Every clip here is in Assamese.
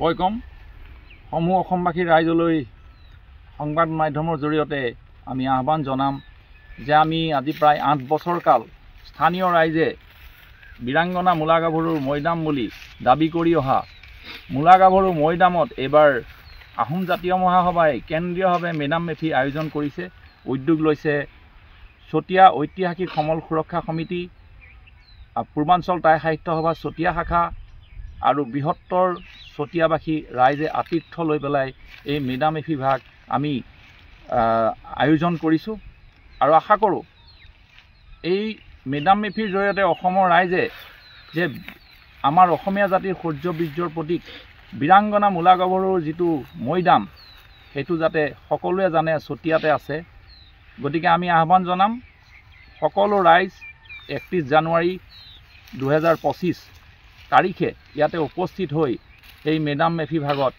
মই কম সমূহ অসমবাসী ৰাইজলৈ সংবাদ মাধ্যমৰ জৰিয়তে আমি আহ্বান জনাম যে আমি আজি প্ৰায় 8 বছৰ কাল স্থানীয় ৰাইজে বীৰাংগনা মূলা গাভৰুৰ মৈদাম বুলি দাবী কৰি অহা মূলা গাভৰু মৈদামত এইবাৰ আহোম জাতীয় মহাসভাই কেন্দ্ৰীয়ভাৱে মেডাম মেফি আয়োজন কৰিছে। উদ্যোগ লৈছে চতিয়া ঐতিহাসিক সমল সুৰক্ষা সমিতি, পূৰ্বাঞ্চল টাই সাহিত্য সভা চতিয়া শাখা আৰু বৃহত্তৰ চতিয়াবাসী ৰাইজে আতিথ্য লৈ পেলাই এই মেডাম মেফি ভাগ আমি আয়োজন কৰিছোঁ আৰু আশা কৰোঁ এই মেডাম মেফিৰ জৰিয়তে অসমৰ ৰাইজে যে আমাৰ অসমীয়া জাতিৰ শৌৰ্য বীৰ্যৰ প্ৰতীক বীৰাংগনা মূলা গাভৰুৰ যিটো মৈদাম সেইটো যাতে সকলোৱে জানে চতিয়াতে আছে। গতিকে আমি আহ্বান জনাম সকলো ৰাইজ 31 জানুৱাৰী 2025 তাৰিখে ইয়াতে উপস্থিত হৈ এই মেডাম মেফি ভাগত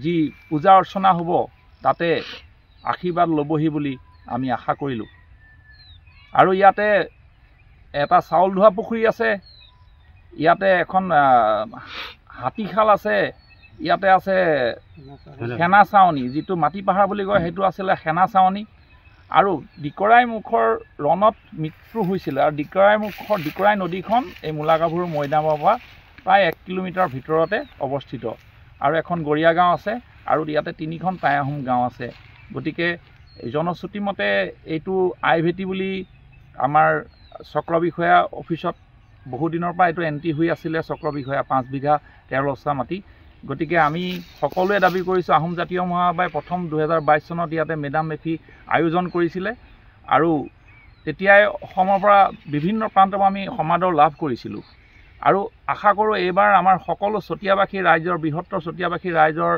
যি পূজা অৰ্চনা হ'ব তাতে আশীৰ্বাদ ল'বহি বুলি আমি আশা কৰিলোঁ। আৰু ইয়াতে এটা চাউল ধোৱা পুখুৰী আছে, ইয়াতে এখন হাতীশাল আছে, ইয়াতে আছে সেনা চাৱনী, যিটো মাটি পাহাৰ বুলি কয় সেইটো আছিলে সেনা চাৱনী। আৰু ডিকৰাই মুখৰ ৰণত মৃত্যু হৈছিলে আৰু ডিকৰাই নদীখন এই মূলা গাভৰু মৈদামৰ পৰা প্ৰায় 1 কিলোমিটাৰ ভিতৰতে অৱস্থিত। আৰু এখন গৰীয়া গাঁও আছে আৰু ইয়াতে 3খন টাই আহোম গাঁও আছে। গতিকে জনশ্ৰুতি মতে এইটো আইভেটি বুলি আমাৰ চক্ৰ বিষয়া অফিচত বহুদিনৰ পৰা এইটো এণ্ট্ৰি হৈ আছিলে, চক্ৰ বিষয়া 5 বিঘা 13 লচা মাটি। গতিকে আমি সকলোৱে দাবী কৰিছোঁ আহোম জাতীয় মহাসভাই প্ৰথম 2022 চনত ইয়াতে মেডাম মেফি আয়োজন কৰিছিলে আৰু তেতিয়াই অসমৰ পৰা বিভিন্ন প্ৰান্তৰ পৰা আমি সমাদৰ লাভ কৰিছিলোঁ। আৰু আশা কৰোঁ এইবাৰ আমাৰ সকলো চতিয়াবাসী ৰাইজৰ বৃহত্তৰ চতিয়াবাসী ৰাইজৰ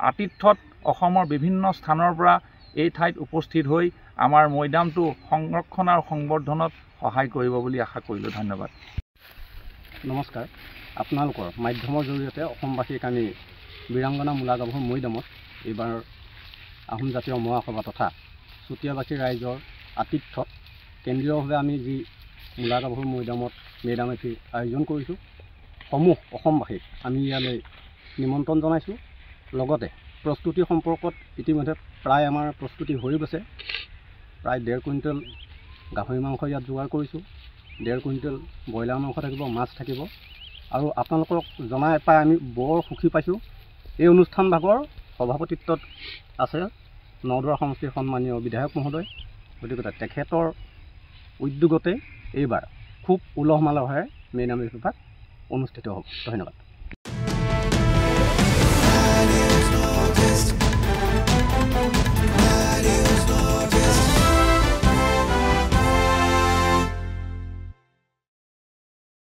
আতিথ্যত অসমৰ বিভিন্ন স্থানৰ পৰা এই ঠাইত উপস্থিত হৈ আমাৰ মৈদামটো সংৰক্ষণ আৰু সংবৰ্ধনত সহায় কৰিব বুলি আশা কৰিলোঁ। ধন্যবাদ। নমস্কাৰ। আপোনালোকৰ মাধ্যমৰ জৰিয়তে অসমবাসীক আমি বীৰাংগনা মূলা গাভৰু মৈদামত এইবাৰ আহোম জাতীয় মহাসভা তথা চতিয়াবাসী ৰাইজৰ আতিথ্যত কেন্দ্ৰীয়ভাৱে আমি যি মূলা গাভৰু মৈদামত মেডাম মেফি আয়োজন কৰিছোঁ, সমূহ অসমবাসীক আমি ইয়ালৈ নিমন্ত্ৰণ জনাইছোঁ। লগতে প্ৰস্তুতি সম্পৰ্কত ইতিমধ্যে প্ৰায় আমাৰ প্ৰস্তুতি হৈ গৈছে। প্ৰায় 1.5 কুইণ্টেল গাহৰি মাংস ইয়াত যোগাৰ কৰিছোঁ, 1.5 কুইণ্টেল ব্ৰইলাৰ মাংস থাকিব, মাছ থাকিব। আৰু আপোনালোকক জনাই পাই আমি বৰ সুখী পাইছোঁ। এই অনুষ্ঠান ভাগৰ সভাপতিত্বত আছে নদৰা সমষ্টিৰ সন্মানীয় বিধায়ক মহোদয়। গতিকে তেখেতৰ উদ্যোগতে এইবাৰ খুব উলহ মালহেৰে মেডাম মেফি ভাগ অনুষ্ঠিত হ'ব। ধন্যবাদ।